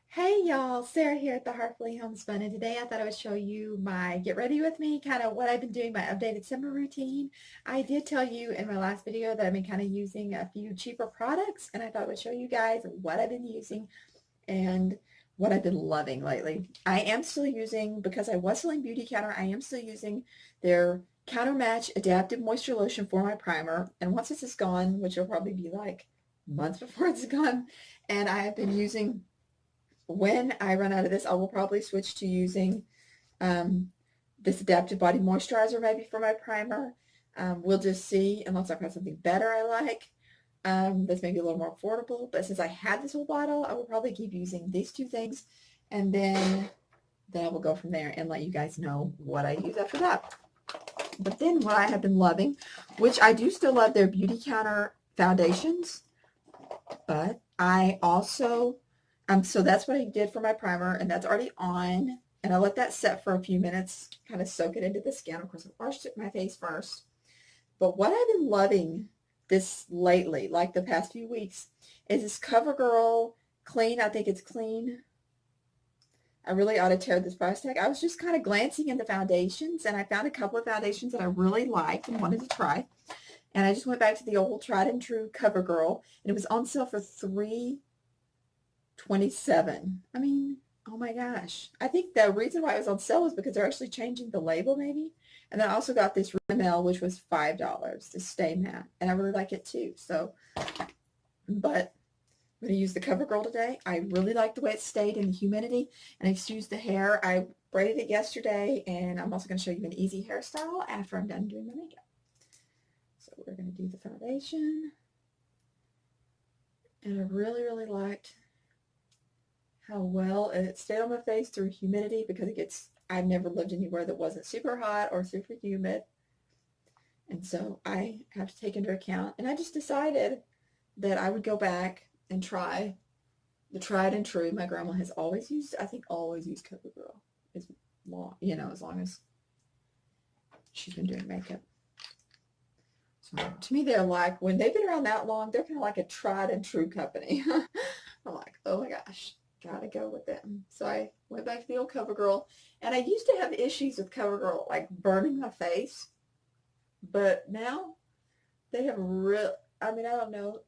Hey y'all, Sarah here at the Heartfully Homespun, and today I thought I would show you my get ready with me, kind of what I've been doing, my updated summer routine. I did tell you in my last video that I've been kind of using a few cheaper products, and I thought I would show you guys what I've been using and what I've been loving lately. I am still using, because I was selling Beauty Counter, I am still using their Counter Match Adaptive Moisture Lotion for my primer, and once this is gone, which will probably be like months before it's gone, and I have been using when I run out of this, I will probably switch to using um, this Adaptive Body Moisturizer maybe for my primer. We'll just see, unless I find something better I like. That's maybe a little more affordable. But since I had this whole bottle, I will probably keep using these two things. And then I will go from there and let you guys know what I use after that. But then what I have been loving, which I do still love their Beauty Counter foundations, but I also so that's what I did for my primer, and that's already on. And I let that set for a few minutes, kind of soak it into the skin. Of course, I washed my face first. But what I've been loving this lately, like the past few weeks, is this CoverGirl Clean. I think it's clean. I really ought to tear this price tag. I was just kind of glancing in the foundations, and I found a couple of foundations that I really liked and wanted to try. And I just went back to the old tried and true CoverGirl, and it was on sale for $3.27. I mean, oh my gosh. I think the reason why it was on sale was because they're actually changing the label maybe. And then I also got this Rimmel, which was $5, to Stay Matte. And I really like it too. So, but I'm going to use the CoverGirl today. I really like the way it stayed in the humidity. And excuse the hair. I braided it yesterday, and I'm also going to show you an easy hairstyle after I'm done doing my makeup. So we're going to do the foundation. And I really, really liked how well it stayed on my face through humidity, because I've never lived anywhere that wasn't super hot or super humid. And so I have to take into account, and I just decided that I would go back and try the tried and true. My grandma has always used, I think always used CoverGirl as long, as long as she's been doing makeup. So to me, they're like, when they've been around that long, they're kind of like a tried and true company. I'm like, oh my gosh, gotta go with them. So I went back to the old CoverGirl, and I used to have issues with CoverGirl, like burning my face, but now they have I mean, I don't know,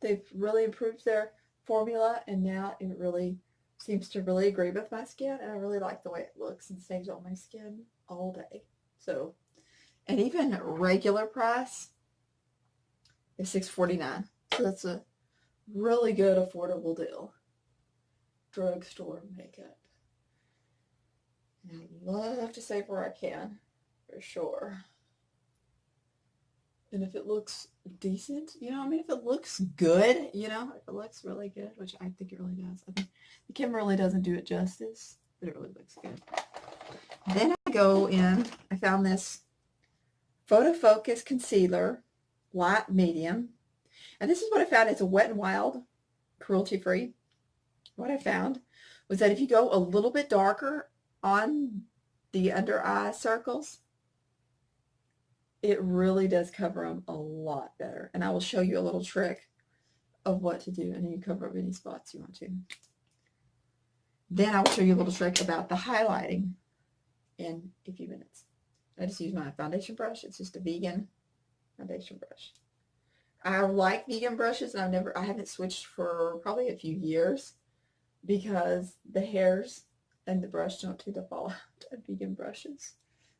they've really improved their formula, and now it really seems to really agree with my skin, and I really like the way it looks and stays on my skin all day. So, and even regular price is $6.49. So that's a really good affordable deal. Drugstore makeup. And I love to save where I can, for sure. And if it looks decent, I mean, if it looks good, if it looks really good, which I think it really does. I think the camera really doesn't do it justice, but it really looks good. Then I go in, I found this Photo Focus Concealer, light medium. And this is what I found. It's a Wet n Wild, cruelty-free. What I found was that if you go a little bit darker on the under eye circles, it really does cover them a lot better. And I will show you a little trick of what to do, and you cover up any spots you want to. Then I will show you a little trick about the highlighting in a few minutes. I just use my foundation brush. It's just a vegan foundation brush. I like vegan brushes, and I haven't switched for probably a few years, because the hairs and the brush don't tend to fall out of vegan brushes.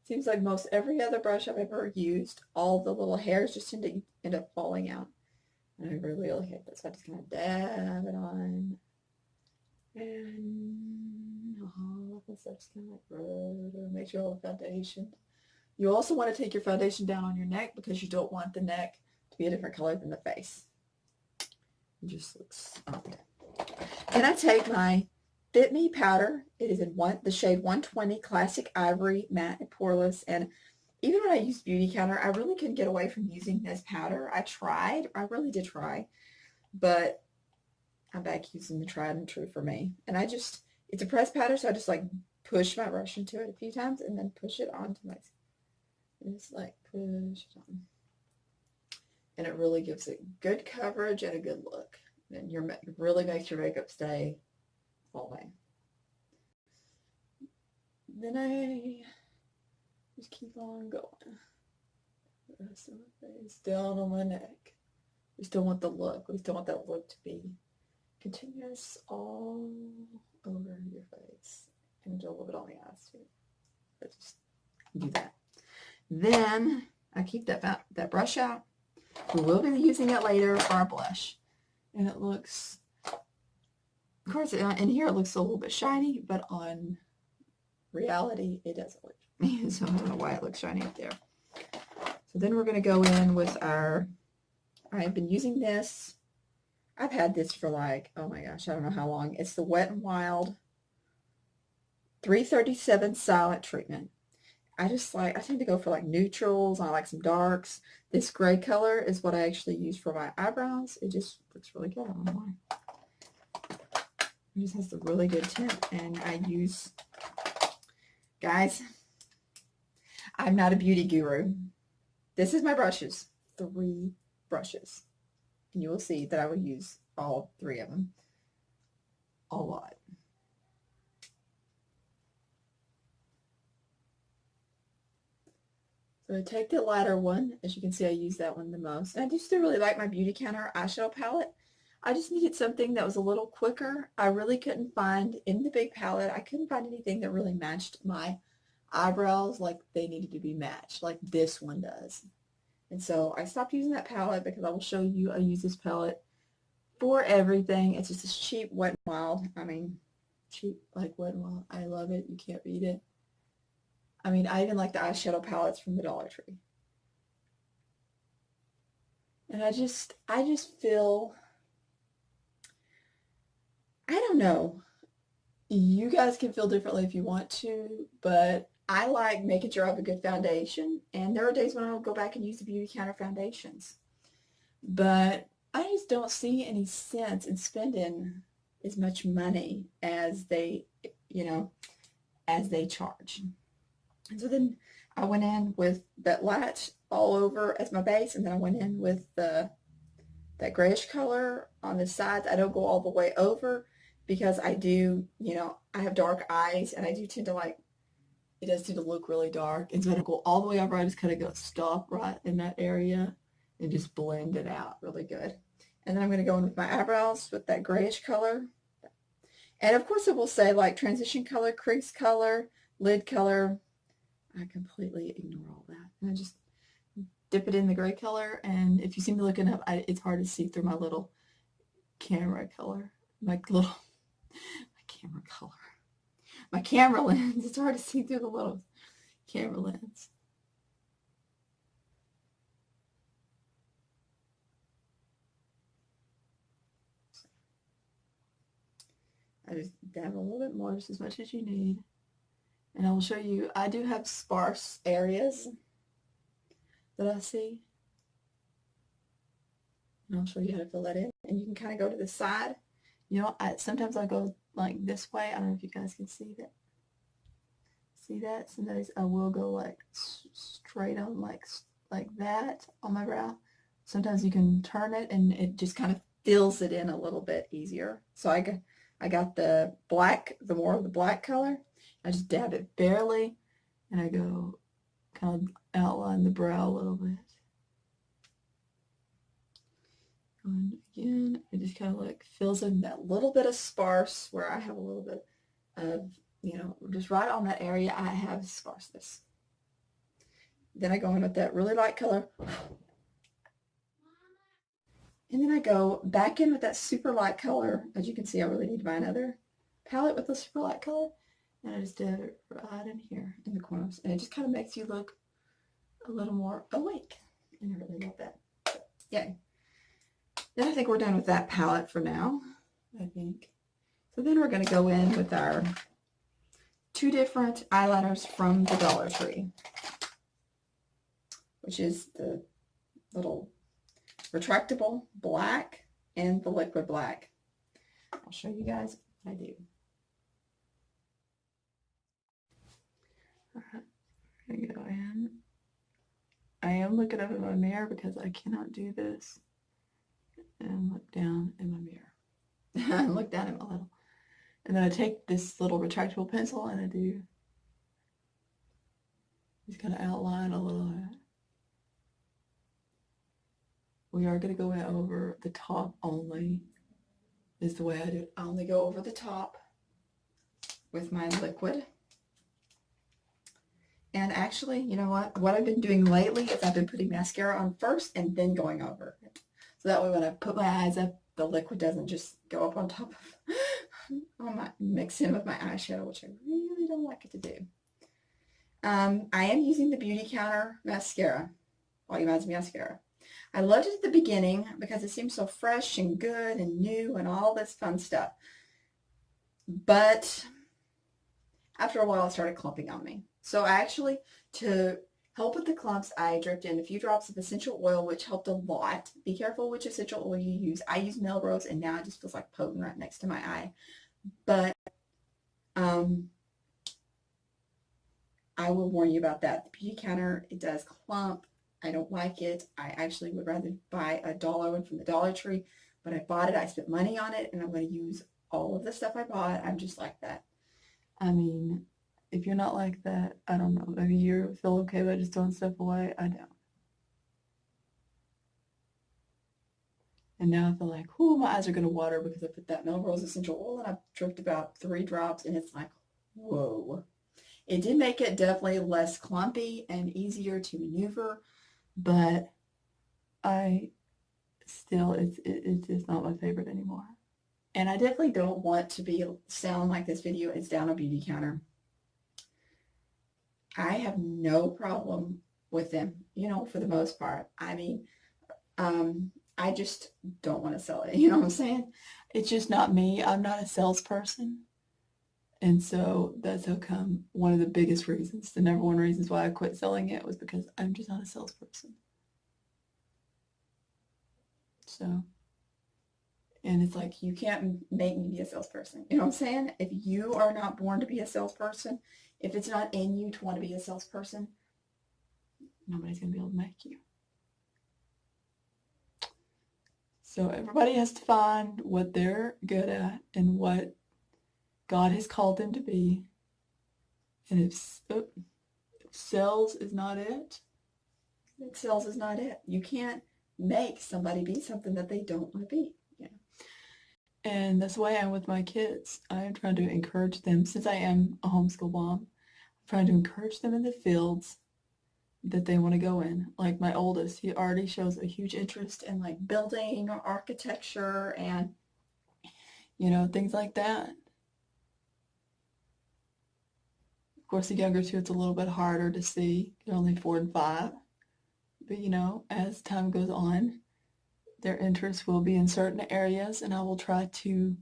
Seems like most every other brush I've ever used, all the little hairs just tend to end up falling out. And I really, really hate that. So I just kind of dab it on. And all of the stuff's kind of like rub, make sure all the foundation. You also want to take your foundation down on your neck, because you don't want the neck to be a different color than the face. It just looks odd. Then I take my Fit Me powder. It is in the shade 120 Classic Ivory Matte and Poreless. And even when I used Beauty Counter, I really couldn't get away from using this powder. I really did try, but I'm back using the tried and true for me. And it's a pressed powder, so I just like push my brush into it a few times and then push it onto my, just like push it on. And it really gives it good coverage and a good look. And it really makes your makeup stay all the way. Then I just keep on going. The rest of my face down on my neck. We still want the look. We still want that look to be continuous all over your face. And do a little bit on the eyes too. But just do that. Then I keep that brush out. We will be using it later for our blush. And it looks, of course, in here it looks a little bit shiny, but on reality, it doesn't look. So I don't know why it looks shiny up there. So then we're going to go in with our, I've been using this. I've had this for like, oh my gosh, I don't know how long. It's the Wet n Wild 337 Silent Treatment. I tend to go for like neutrals. I like some darks. This gray color is what I actually use for my eyebrows. It just looks really good. I don't know why. It just has a really good tint. And I use, guys, I'm not a beauty guru. This is my brushes. 3 brushes. And you will see that I will use all 3 of them a lot. So I take the lighter one. As you can see, I use that one the most. And I just really like my Beauty Counter eyeshadow palette. I just needed something that was a little quicker. I really couldn't find, in the big palette, I couldn't find anything that really matched my eyebrows like they needed to be matched, like this one does. And so I stopped using that palette because I will show you I use this palette for everything. It's just this cheap Wet n Wild. I mean, cheap like Wet n Wild. I love it. You can't beat it. I mean, I even like the eyeshadow palettes from the Dollar Tree. And I just feel, I don't know. You guys can feel differently if you want to, but I like making sure I have a good foundation. And there are days when I'll go back and use the Beauty Counter foundations. But I just don't see any sense in spending as much money as they, as they charge. And so then I went in with that light all over as my base, and then I went in with that grayish color on the sides. I don't go all the way over because I do, I have dark eyes, and I do tend to like, it does tend to look really dark. And so I don't go all the way over. I just kind of go stop right in that area and just blend it out really good. And then I'm going to go in with my eyebrows with that grayish color. And of course it will say like transition color, crease color, lid color. I completely ignore all that. And I just dip it in the gray color. And if you see me looking up, it's hard to see through my little camera color. My camera lens. It's hard to see through the little camera lens. I just dab a little bit more, just as much as you need. And I will show you, I do have sparse areas that I see. And I'll show you how to fill that in. And you can kind of go to the side. Sometimes I go like this way. I don't know if you guys can see that. See that? Sometimes I will go like straight on like that on my brow. Sometimes you can turn it and it just kind of fills it in a little bit easier. So I got the black, the more of the black color. I just dab it barely, and I go kind of outline the brow a little bit. And again, it just kind of like fills in that little bit of sparse where I have a little bit of, just right on that area I have sparseness. Then I go in with that really light color. And then I go back in with that super light color. As you can see, I really need to buy another palette with a super light color. And I just did it right in here in the corners. And it just kind of makes you look a little more awake. And I really love that. But, yay. Then I think we're done with that palette for now, I think. So then we're going to go in with our 2 different eyeliners from the Dollar Tree, which is the little retractable black and the liquid black. I'll show you guys what I do. Alright, I'm going to go in. I am looking up in my mirror because I cannot do this and look down in my mirror. Look down at my little And then I take this little retractable pencil and I do just kind of outline a little bit. We are going to go over the top only, is the way I do it. I only go over the top with my liquid. And actually, you know what I've been doing lately is I've been putting mascara on first and then going over it. So that way when I put my eyes up, the liquid doesn't just go up on top of mix in with my eyeshadow, which I really don't like it to do. I am using the Beauty Counter mascara, Volume Mascara. I loved it at the beginning because it seemed so fresh and good and new and all this fun stuff. But after a while, it started clumping on me. So actually, to help with the clumps, I dripped in a few drops of essential oil, which helped a lot. Be careful which essential oil you use. I use Melrose, and now it just feels like potent right next to my eye. But I will warn you about that. The Beauty Counter, it does clump. I don't like it. I actually would rather buy a dollar one from the Dollar Tree, but I bought it. I spent money on it, and I'm going to use all of the stuff I bought. I'm just like that. I mean, if you're not like that, I don't know. Maybe you feel okay about just throwing stuff away. I don't. And now I feel like, whoo, my eyes are going to water because I put that Melrose Essential Oil and I've dripped about 3 drops, and it's like, whoa. It did make it definitely less clumpy and easier to maneuver, but it's just not my favorite anymore. And I definitely don't want to sound like this video is down a Beauty Counter. I have no problem with them, for the most part. I mean, I just don't want to sell it. You know what I'm saying? It's just not me. I'm not a salesperson. And so that's how come one of the biggest reasons, the number one reasons why I quit selling it was because I'm just not a salesperson. So, and it's like, you can't make me be a salesperson. You know what I'm saying? If you are not born to be a salesperson, if it's not in you to want to be a salesperson, nobody's going to be able to make you. So everybody has to find what they're good at and what God has called them to be. And if sales is not it, sales is not it. You can't make somebody be something that they don't want to be. And that's the way I am with my kids. I am trying to encourage them, since I am a homeschool mom, I'm trying to encourage them in the fields that they want to go in. Like my oldest, he already shows a huge interest in like building or architecture and, things like that. Of course, the younger two, it's a little bit harder to see. They're only 4 and 5. But, as time goes on, their interests will be in certain areas, and I will try to,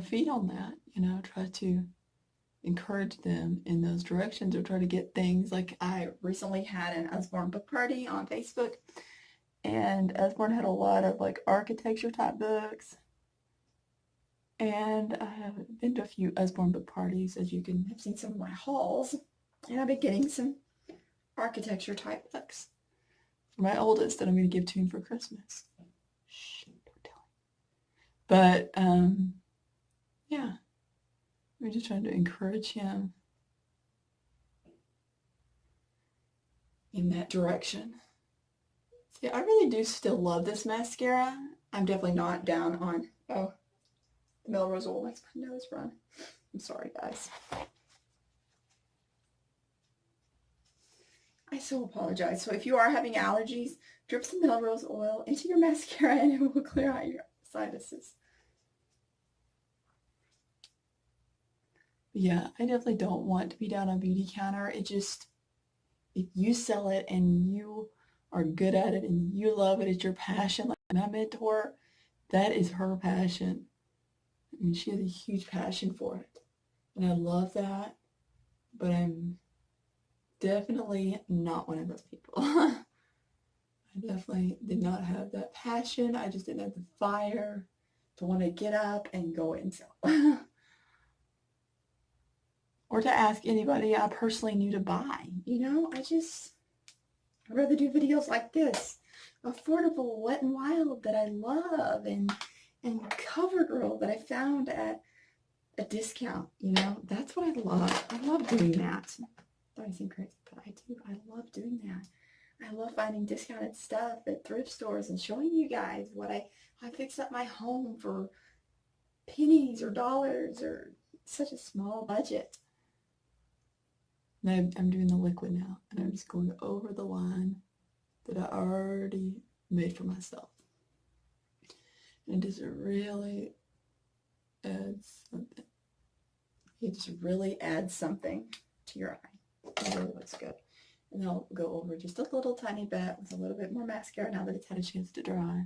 feed on that, try to encourage them in those directions, or try to get things. Like I recently had an Usborne book party on Facebook, and Usborne had a lot of like architecture type books. And I have been to a few Usborne book parties, as you can have seen some of my hauls, and I've been getting some architecture type books for my oldest that I'm going to give to him for Christmas. Shh, don't tell him. But yeah, we're just trying to encourage him in that direction. See, I really do still love this mascara. I'm definitely not down on, the Melrose Oil makes my nose run. I'm sorry, guys. I so apologize. So if you are having allergies, drip some Melrose Oil into your mascara and it will clear out your sinuses. Yeah, I definitely don't want to be down on Beauty Counter. It just, if you sell it and you are good at it and you love it, it's your passion. Like my mentor, that is her passion. I mean, she has a huge passion for it. And I love that. But I'm definitely not one of those people. I definitely did not have that passion. I just didn't have the fire to want to get up and go and sell. Or to ask anybody I personally knew to buy. I'd rather do videos like this. Affordable, Wet n Wild that I love, and CoverGirl that I found at a discount, you know? That's what I love. I love doing that. Thought I seem crazy, but I do. I love doing that. I love finding discounted stuff at thrift stores and showing you guys what I fix up my home for pennies or dollars or such a small budget. Now I'm doing the liquid now, and I'm just going over the line that I already made for myself. And it just really adds something. It just really adds something to your eye. It really looks good. And I'll go over just a little tiny bit with a little bit more mascara now that it's had a chance to dry.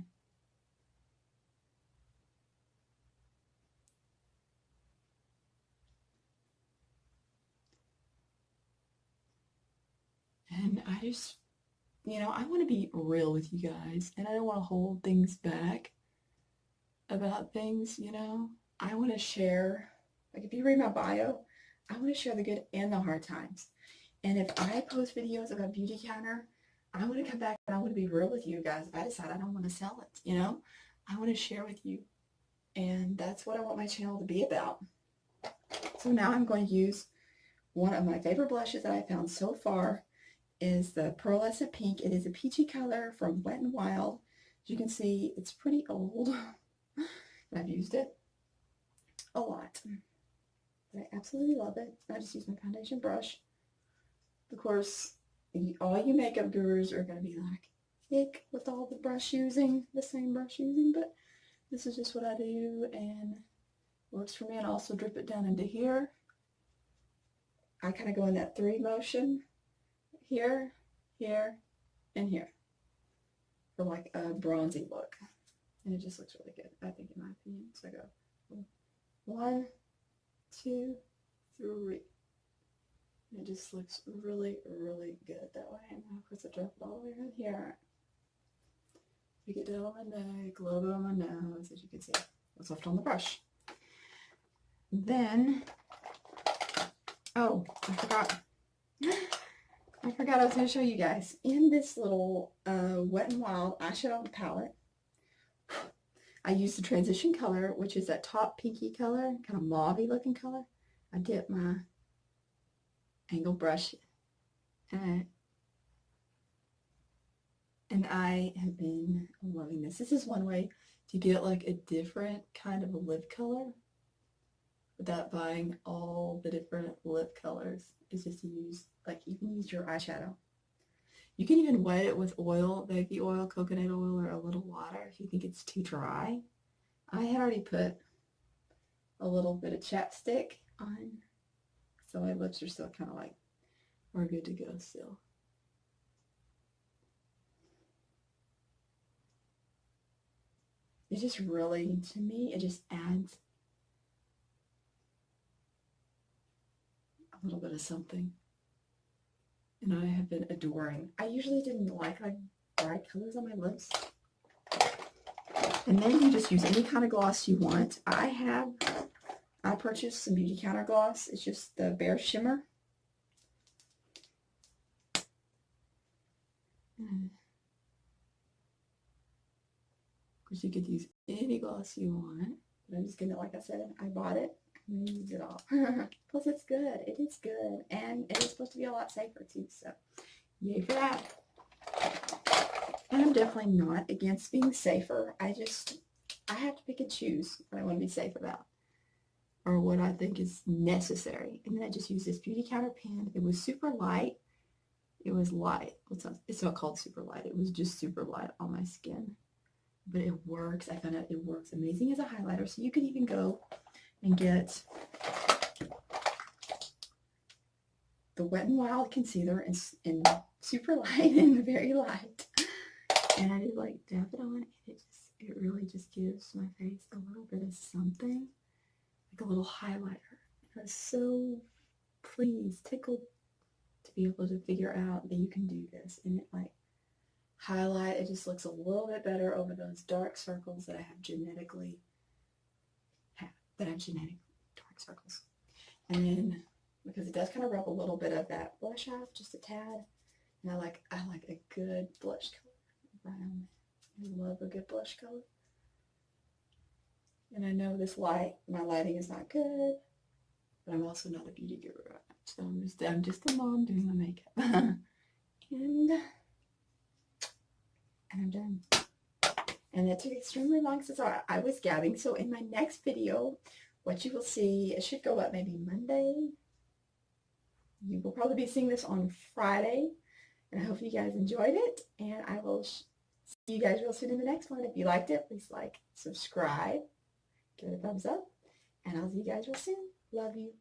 And I just, you know, I want to be real with you guys, and I don't want to hold things back about things, you know. I want to share, like if you read my bio, I want to share the good and the hard times. And if I post videos about Beauty Counter, I want to come back and I want to be real with you guys. If I decide I don't want to sell it, you know, I want to share with you. And that's what I want my channel to be about. So now I'm going to use one of my favorite blushes that I found so far is the Pearlescent Pink. It is a peachy color from Wet n Wild. As you can see, it's pretty old. And I've used it a lot. But I absolutely love it. I just use my foundation brush. Of course, all you makeup gurus are going to be like, thick with all the brush using, the same brush using, but this is just what I do and works for me. And also drip it down into here. I kind of go in that 3 motion. Here, here, and here. For like a bronzy look. And it just looks really good, I think, in my opinion. So I go 1, 2, 3. And it just looks really, really good that way. And now, of course, I drop it all the way around here. Take it down on my neck, a little bit on my nose, as you can see. What's left on the brush. Then, oh, I forgot. I was going to show you guys. In this little Wet n Wild eyeshadow palette, I used the transition color, which is that top pinky color, kind of mauve-y looking color. I dip my angle brush in it. And I have been loving this. This is one way to get like a different kind of a lip color without buying all the different lip colors. Is just to use, like, you can use your eyeshadow. You can even wet it with oil, baby oil, coconut oil, or a little water if you think it's too dry. I had already put a little bit of chapstick on, so my lips are still kind of like, we're good to go still. It just really, to me, it just adds a little bit of something. And I have been adoring. I usually didn't like bright colors on my lips. And then you just use any kind of gloss you want. I purchased some Beauty Counter gloss. It's just the Bare Shimmer. Of course, you could use any gloss you want. But I'm just gonna, like I said, I bought it. And use it all. Plus, it's good. It is good. And it is supposed to be a lot safer, too. So, yay for that. And I'm definitely not against being safer. I have to pick and choose what I want to be safe about. Or what I think is necessary. And then I just use this Beauty Counter pen. It was super light. It was light. It's not called super light. It was just super light on my skin. But it works. I found out it works amazing as a highlighter. So you could even go and get the Wet n Wild concealer in super light and very light. And I just like dab it on, and it really just gives my face a little bit of something, like a little highlighter. I was so pleased, tickled to be able to figure out that you can do this, and it like highlight. It just looks a little bit better over those dark circles that I have genetically dark circles. And then, because it does kind of rub a little bit of that blush off, just a tad. And I like a good blush color. I love a good blush color. And I know this light, my lighting is not good, but I'm also not a beauty guru. So I'm just a mom doing my makeup. and I'm done. And it took extremely long since I was gabbing. So in my next video, what you will see, it should go up maybe Monday. You will probably be seeing this on Friday. And I hope you guys enjoyed it. And I will see you guys real soon in the next one. If you liked it, please like, subscribe, give it a thumbs up. And I'll see you guys real soon. Love you.